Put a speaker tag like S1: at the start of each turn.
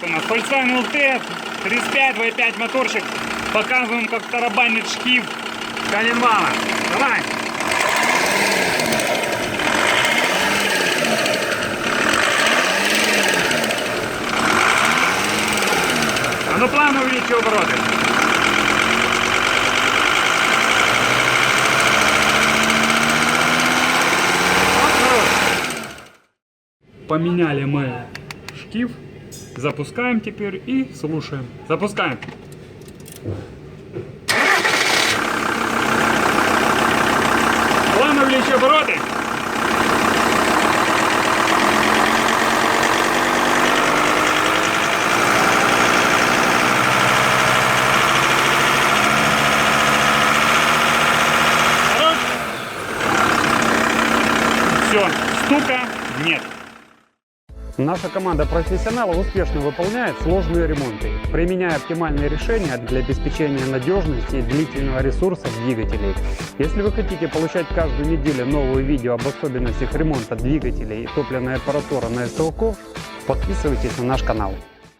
S1: у нас Volkswagen LT, 35 V5 моторчик. Показываем, как тарабанит шкив коленвала. Давай! А ну плавно увеличь обороты. Поменяли мы шкив, запускаем теперь и слушаем. Запускаем. Плавно увеличь обороты. Хорош. Все, стука нет.
S2: Наша команда профессионалов успешно выполняет сложные ремонты, применяя оптимальные решения для обеспечения надежности и длительного ресурса двигателей. Если вы хотите получать каждую неделю новые видео об особенностях ремонта двигателей и топливной аппаратуры на СТО Ковш, подписывайтесь на наш канал.